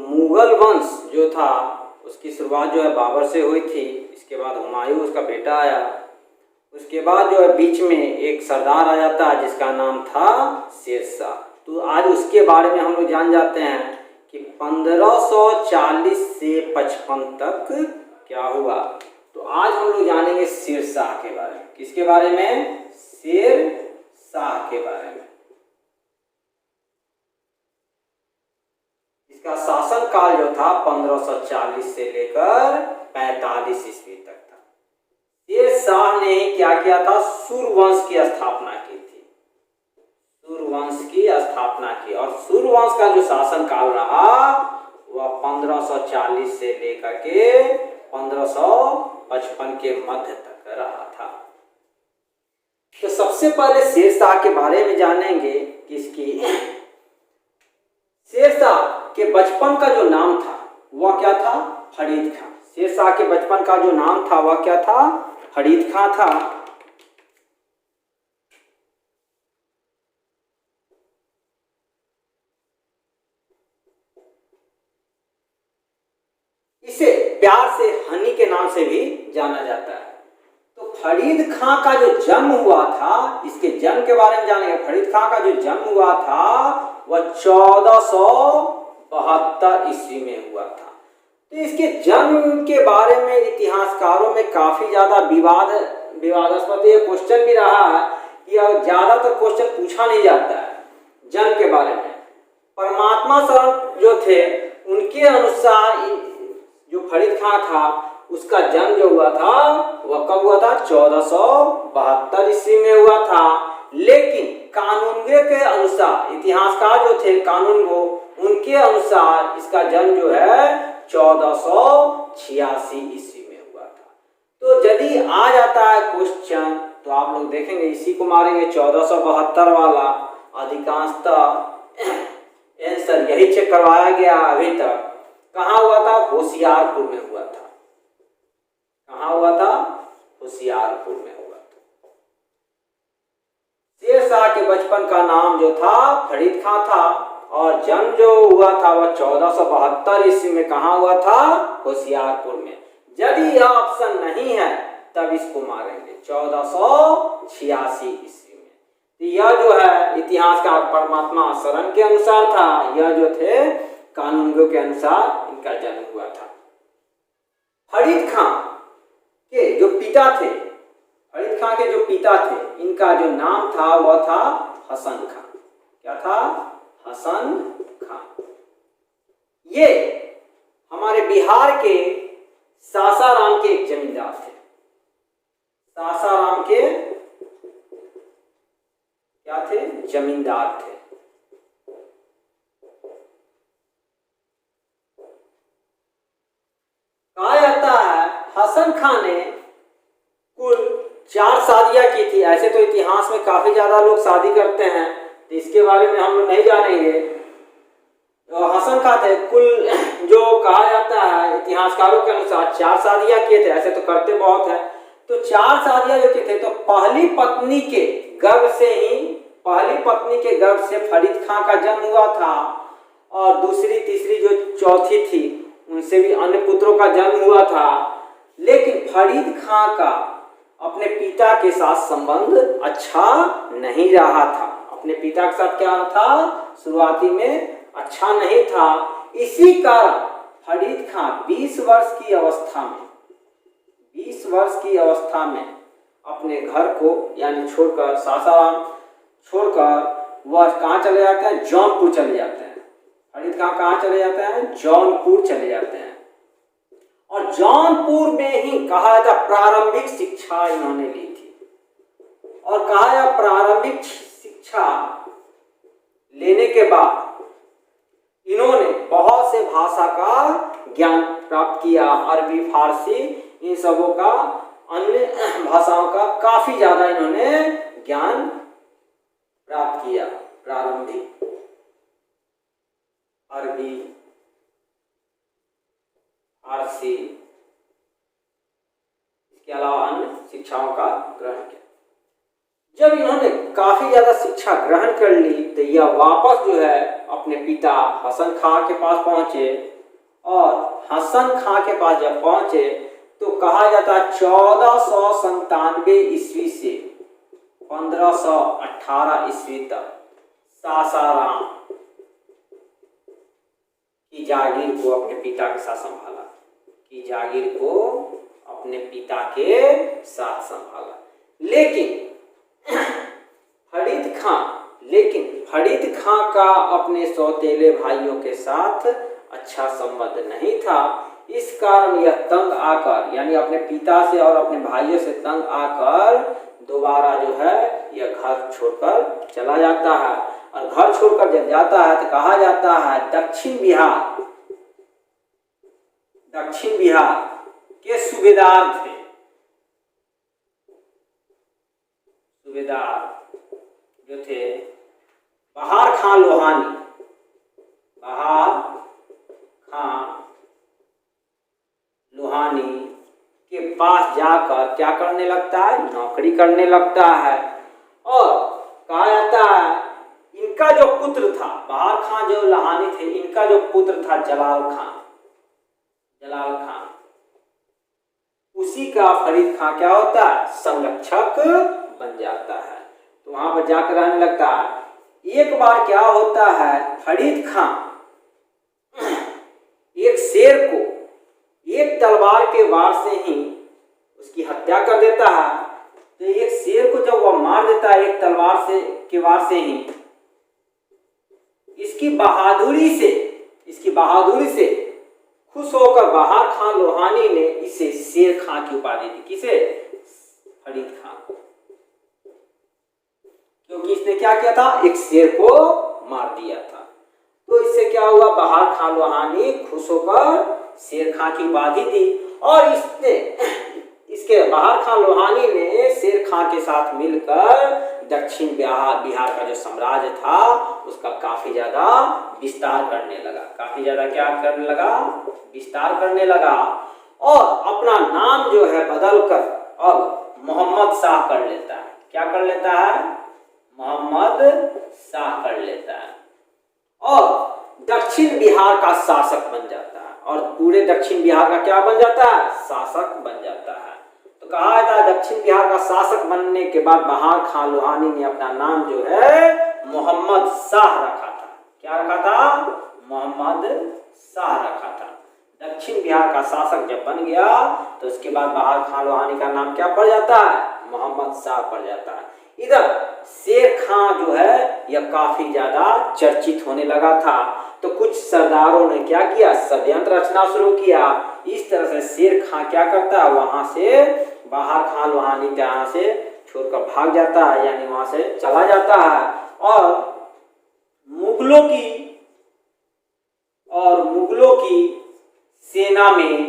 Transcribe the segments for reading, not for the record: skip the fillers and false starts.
मुगल वंश जो था उसकी शुरुआत जो है बाबर से हुई थी। इसके बाद हुमायूं उसका बेटा आया। उसके बाद जो है बीच में एक सरदार आ जाता है जिसका नाम था शेरशाह। तो आज उसके बारे में हम लोग जान जाते हैं कि 1540 से 55 तक क्या हुआ। तो आज हम लोग जानेंगे शेरशाह के बारे में। किसके बारे में? शेरशाह के बारे में। इसका शासन काल जो था 1540 से लेकर 45 ईस्वी तक था। शेरशाह ने क्या किया था? सूर्यवंश की स्थापना की थी। सूर्यवंश की स्थापना की और सूर्यवंश का जो शासन काल रहा वह 1540 से लेकर के 1555 के मध्य तक रहा था। तो सबसे पहले शेरशाह के बारे में जानेंगे कि इसकी शेरशाह के बचपन का जो नाम था वह क्या था? फरीद खां। शेरशाह के बचपन का जो नाम था वह क्या था? फरीद खां था। इसे प्यार से हनी के नाम से भी जाना जाता है। तो फरीद खां का जो जन्म हुआ था, इसके जन्म के बारे में जानेंगे। फरीद खां का जो जन्म हुआ था वह 1472 ईस्वी में हुआ था। तो इसके जन्म के बारे में इतिहासकारों में काफी ज्यादा विवादास्पद ये क्वेश्चन भी रहा है कि ज्यादातर क्वेश्चन पूछा नहीं जाता है जन्म के बारे में। परमात्मा शरण जो थे उनके अनुसार जो फरीद खां था उसका जन्म जो हुआ था वह कब हुआ था? 1472 ईस्वी में हुआ था। लेकिन कानूनगो के अनुसार, इतिहासकार जो थे कानूनगो, उनके अनुसार इसका जन्म जो है 1486 ईस्वी में हुआ था। तो यदि आ जाता है क्वेश्चन तो आप लोग देखेंगे इसी को मारेंगे 1472 वाला। अधिकांशतः आंसर यही चेक करवाया गया अभी तक। कहाँ हुआ था? होशियारपुर में हुआ था। कहाँ हुआ था? होशियारपुर में हुआ था। शेरशाह के बचपन का नाम जो था फरीद खां था और जन्म जो हुआ था वह 1472 ईस्वी में कहाँ हुआ था? होशियारपुर में। यदि यह ऑप्शन नहीं है तब इसको मारेंगे 1486 ईस्वी में। तो यह जो है इतिहासकार परमात्मा शरण के अनुसार था, यह जो थे कानूनगो के अनुसार इनका जन्म हुआ था। फरीद खां के जो पिता थे, फरीद खां के जो पिता थे, इनका जो नाम था वह था हसन खां। क्या था? हसन खां। ये हमारे बिहार के सासाराम के एक जमींदार थे। सासाराम के क्या थे? जमींदार थे। कहा जाता है हसन खां ने कुल 4 शादियां की थी। ऐसे तो इतिहास में काफी ज्यादा लोग शादी करते हैं, तो इसके बारे में हम लोग नहीं जानेंगे। तो हसन खां थे कुल, जो कहा जाता है इतिहासकारों के अनुसार 4 शादियां किए थे। ऐसे तो करते बहुत है। तो 4 शादियां जो की थे, तो पहली पत्नी के गर्भ से फरीद खां का जन्म हुआ था और दूसरी, तीसरी, जो चौथी थी उनसे भी अन्य पुत्रों का जन्म हुआ था। लेकिन फरीद खां का अपने पिता के साथ संबंध अच्छा नहीं रहा था। अपने पिता के साथ क्या था? शुरुआती में अच्छा नहीं था। इसी कारण फरीद खां 20 वर्ष की अवस्था में अपने घर को यानी छोड़कर, सासाराम छोड़कर वह कहाँ चले जाते हैं? जौनपुर चले जाते हैं। फरीद खां कहाँ चले जाते हैं? जौनपुर चले जाते हैं। और जौनपुर में ही कहा जाता प्रारंभिक शिक्षा इन्होंने ली थी। और कहा जाता प्रारंभिक शिक्षा लेने के बाद इन्होंने बहुत से भाषा का ज्ञान प्राप्त किया। अरबी, फारसी, इन सबों का, अन्य भाषाओं का काफी ज्यादा इन्होंने ज्ञान प्राप्त किया। प्रारंभिक अरबी, फारसी, इसके अलावा अन्य शिक्षाओं का ग्रहण किया। जब इन्होंने काफी ज्यादा शिक्षा ग्रहण कर ली तो यह वापस जो है अपने पिता हसन खां के पास पहुंचे और हसन खां के पास जब पहुंचे तो कहा जाता है 1497 ईस्वी से 1518 ईस्वी तक सासाराम की जागीर को अपने पिता के साथ संभाला, की जागीर को अपने पिता के साथ संभाला। लेकिन फरीद खां का अपने सौतेले भाइयों के साथ अच्छा संबंध नहीं था। इस कारण यह तंग आकर, यानी अपने पिता से और अपने भाइयों से तंग आकर दोबारा जो है यह घर छोड़कर चला जाता है। और घर छोड़कर जब जाता है तो कहा जाता है दक्षिण बिहार के सूबेदार थे। सूबेदार जो थे बहार खां लोहानी के पास जाकर क्या करने लगता है, नौकरी करने लगता है। और कहा जाता है इनका जो पुत्र था, बहार खां जो लोहानी थे, इनका जो पुत्र था जलाल खां, उसी का फरीद खां क्या होता है, संरक्षक बन जाता है। तो वहां पर जाकर रहने लगता है। एक बार क्या होता है, फरीद खां एक शेर को एक तलवार के वार से ही उसकी हत्या कर देता है। तो एक शेर को जब वह मार देता है एक तलवार से के वार से ही, इसकी बहादुरी से खुश होकर बहार खां लोहानी ने इसे शेर खां की उपाधि दी। किसे? फरीद खां को, क्योंकि इसने क्या किया था, एक शेर को मार दिया था। तो इससे क्या हुआ, बहार खां लोहानी खुश होकर शेर खां की उपाधि दी। और इसके बहार खां लोहानी ने शेर खां के साथ मिलकर दक्षिण बिहार का जो साम्राज्य था उसका काफी ज्यादा विस्तार करने लगा। काफी ज्यादा क्या करने लगा, विस्तार करने लगा। और अपना नाम जो है बदलकर अब मोहम्मद शाह कर लेता है। क्या कर लेता है, मोहम्मद शाह कर लेता है। और दक्षिण बिहार का शासक बन जाता है। और पूरे दक्षिण बिहार का क्या बन जाता है, शासक बन जाता है। तो कहा जाता है दक्षिण बिहार का शासक बनने के बाद बहार खां लोहानी ने अपना नाम जो है मोहम्मद शाह रखा था। क्या रखा था, मोहम्मद शाह रखा था। दक्षिण बिहार का शासक जब बन गया तो उसके बाद बहार खां लोहानी का नाम क्या पड़ जाता है, मोहम्मद शाह पड़ जाता है। इधर शेर खां जो है यह काफी ज्यादा चर्चित होने लगा था। तो कुछ सरदारों ने क्या किया, षड्यंत्र रचना शुरू किया। इस तरह से शेर खां क्या करता है, वहां से बहार खां लोहानी यहाँ से छोड़कर भाग जाता है, यानी वहां से चला जाता है। और मुगलों की सेना में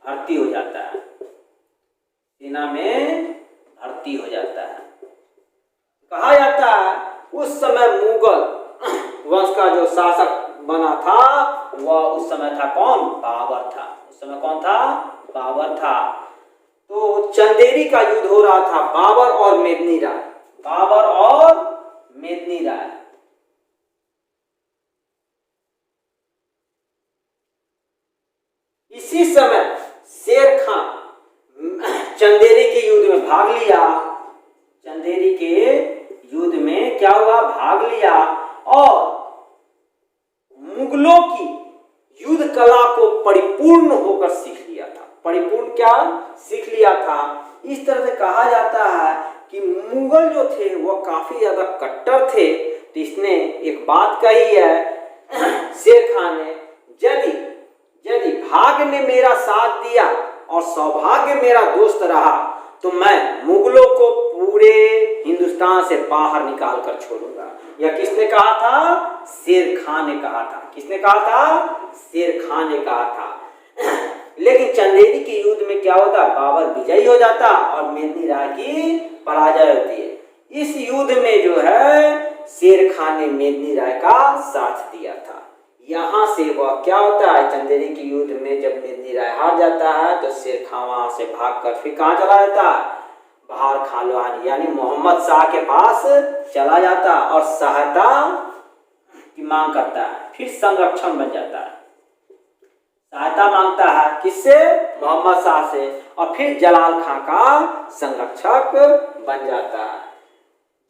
भर्ती हो जाता है। कहा जाता है उस समय मुगल वंश का जो शासक बना था वह उस समय था कौन, बाबर था। उस समय कौन था, बाबर था। तो चंदेरी का युद्ध हो रहा था बाबर और मेदिनी राय। इसी समय शेर खां चंदेरी के युद्ध में भाग लिया। चंदेरी के युद्ध में क्या हुआ, भाग लिया। और मुगलों की युद्ध कला को परिपूर्ण होकर सीख लिया था। परिपूर्ण क्या सीख लिया था। इस तरह से कहा जाता है कि मुगल जो थे वो काफी ज्यादा कट्टर थे। तो इसने एक बात कही है शेर खां ने, यदि भाग्य ने मेरा साथ दिया और सौभाग्य मेरा दोस्त रहा तो मैं मुगलों को पूरे हिंदुस्तान से बाहर निकाल कर छोड़ूंगा। यह किसने कहा था, शेर खां ने कहा था। किसने कहा था, शेर खां ने कहा था। लेकिन चंदेरी के युद्ध में क्या होता, बाबर विजयी हो जाता और मेदिनी राय की पराजय होती है। इस युद्ध में जो है शेर खां ने मेदिनी राय का साथ दिया था। यहाँ से वह क्या होता है, चंदेरी के युद्ध में जब मेदिनी राय हार जाता है तो शेर खां वहां से भागकर फिर कहाँ चला जाता है, बहार खां लोहानी यानी मोहम्मद शाह के पास चला जाता और सहायता की मांग करता है। फिर संरक्षण बन जाता है। है किससे? मोहम्मद शाह से, और फिर जलाल खां का संरक्षक बन जाता है।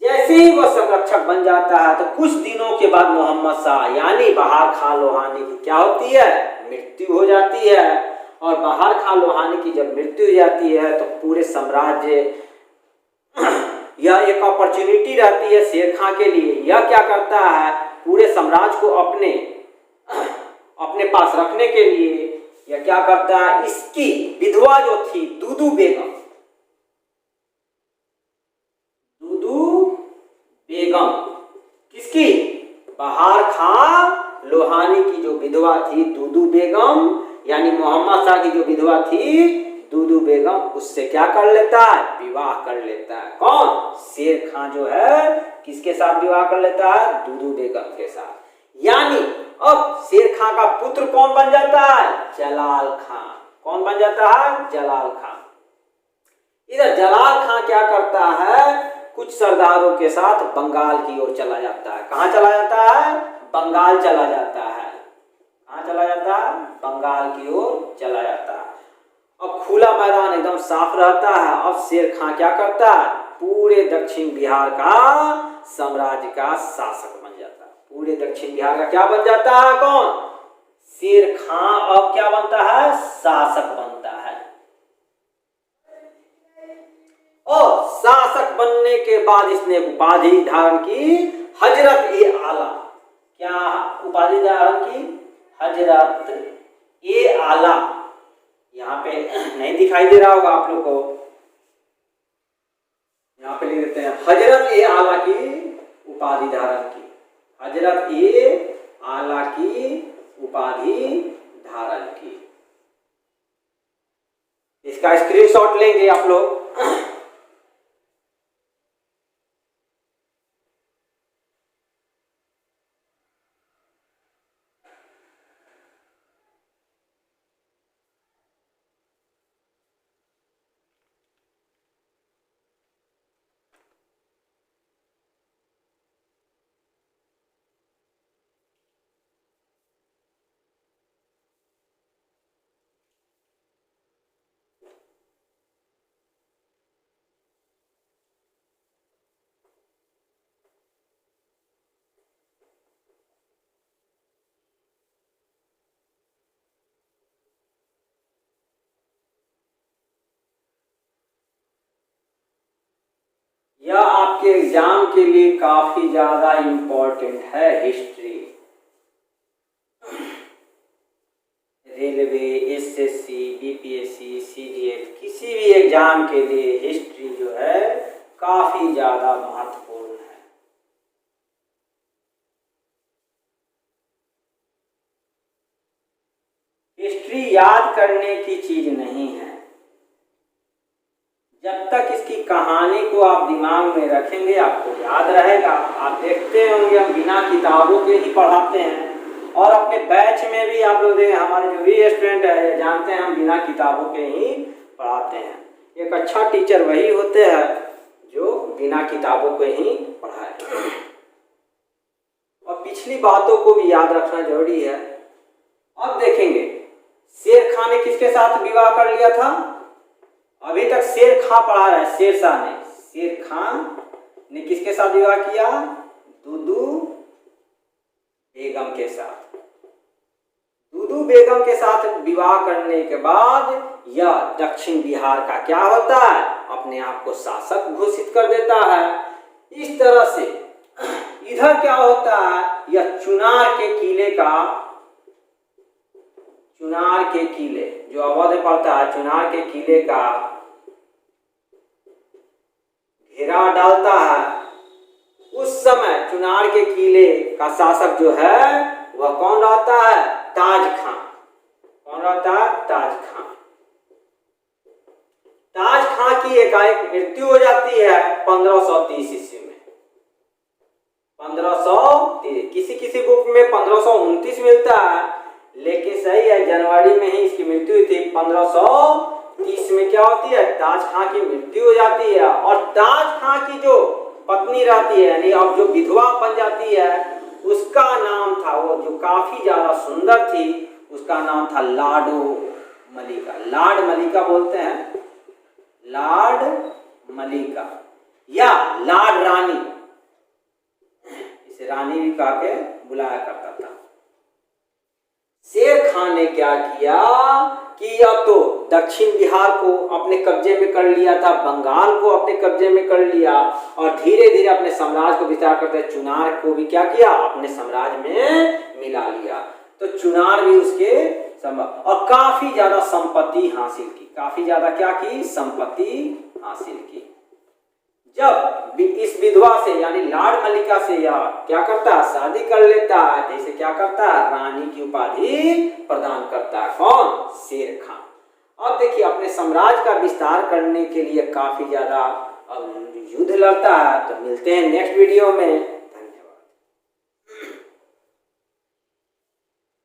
जैसे ही वह संरक्षक बन जाता है तो कुछ दिनों के बाद मोहम्मद शाह यानी बहार खां लोहानी की क्या होती है? मृत्यु हो जाती है। और बहार खां लोहानी की जब मृत्यु हो जाती है तो पूरे साम्राज्य यह एक अपॉर्चुनिटी रहती है शेर खां के लिए। यह क्या करता है? पूरे साम्राज्य को अपने पास रखने के लिए यह क्या करता है? इसकी विधवा जो थी दूदू बेगम, किसकी? बहार खां लोहानी की जो विधवा थी दूदू बेगम, यानी मोहम्मद शाह की जो विधवा थी दूदू बेगम, उससे क्या कर लेता है? विवाह कर लेता है। कौन? शेर खां जो है किसके साथ विवाह कर लेता है? दूदू बेगम के साथ। यानी अब शेर खां का पुत्र कौन बन जाता है? जलाल खां। कौन बन जाता है? जलाल खां। इधर जलाल खां क्या करता है? कुछ सरदारों के साथ बंगाल की ओर चला जाता है। कहाँ चला जाता है? बंगाल चला जाता है। कहाँ चला जाता है? बंगाल की ओर चला जाता है। अब खुला मैदान एकदम साफ रहता है। अब शेर खां क्या करता है? पूरे दक्षिण बिहार का साम्राज्य का शासक बन जाता है। पूरे दक्षिण बिहार का क्या बन जाता है? कौन? शेर खां अब क्या बनता है? शासक बनता है। और शासक बनने के बाद इसने उपाधि धारण की हजरत ए आला। क्या उपाधि धारण की? हजरत ए आला। यहाँ पे नहीं दिखाई दे रहा होगा आप लोग को, यहाँ पे लिख देते हैं हजरत ए आला की उपाधि धारण की। हजरत ए आला की उपाधि धारण की। इसका स्क्रीनशॉट लेंगे आप लोग। यह आपके एग्जाम के लिए काफी ज्यादा इम्पोर्टेंट है। History, railway, SSC, BPSC, CDS, किसी भी एग्जाम के लिए हिस्ट्री जो है काफी ज्यादा महत्वपूर्ण है। हिस्ट्री याद करने की चीज नहीं है। जब तक इसकी कहानी को आप दिमाग में रखेंगे आपको याद रहेगा। आप देखते होंगे हम बिना किताबों के ही पढ़ाते हैं, और अपने बैच में भी आप लोग देखें, हमारे जो भी स्टूडेंट है जानते हैं हम बिना किताबों के ही पढ़ाते हैं। एक अच्छा टीचर वही होते हैं जो बिना किताबों के ही पढ़ाए। और पिछली बातों को भी याद रखना जरूरी है। अब देखेंगे शेर खां ने किसके साथ विवाह कर लिया था? अभी तक शेर खां पढ़ा रहा है। शेर शाह ने, शेर खां ने किसके साथ विवाह किया? दूदू बेगम के साथ। दूदू बेगम के साथ विवाह करने के बाद यह दक्षिण बिहार का क्या होता है? अपने आप को शासक घोषित कर देता है। इस तरह से इधर क्या होता है? यह चुनार के किले जो अवध में पड़ता है, चुनार के किले का घेरा डालता है। उस समय चुनार के किले का शासक जो है वह कौन रहता है? ताज खां। कौन रहता है? ताज खां। ताज खां की एकाएक मृत्यु हो जाती है 1530 ईस्वी में। 1530, किसी बुक में 1529 मिलता है, लेकिन सही है जनवरी में ही इसकी मृत्यु हुई थी। 1530 में क्या होती है? ताज खां की मृत्यु हो जाती है। और ताज खां की जो पत्नी रहती है, यानी अब जो विधवा बन जाती है, उसका नाम था, वो जो काफी ज्यादा सुंदर थी, उसका नाम था लाडो मलिका, लाड मलिका बोलते हैं, लाड मलिका या लाड रानी, इसे रानी भी कह के बुलाया करता था। शेर खान ने क्या किया कि अब तो दक्षिण बिहार को अपने कब्जे में कर लिया था, बंगाल को अपने कब्जे में कर लिया और धीरे धीरे अपने साम्राज्य को विस्तार करते चुनार को भी क्या किया, अपने साम्राज्य में मिला लिया। तो चुनार भी उसके और काफी ज्यादा संपत्ति हासिल की, काफी ज्यादा क्या की, संपत्ति हासिल की। जब इस विधवा से यानी लाड मलिका से या क्या करता है, शादी कर लेता है, जैसे क्या करता है, रानी की उपाधि प्रदान करता है। कौन, शेर खान। अब देखिए अपने साम्राज्य का विस्तार करने के लिए काफी ज्यादा युद्ध लड़ता है। तो मिलते हैं नेक्स्ट वीडियो में।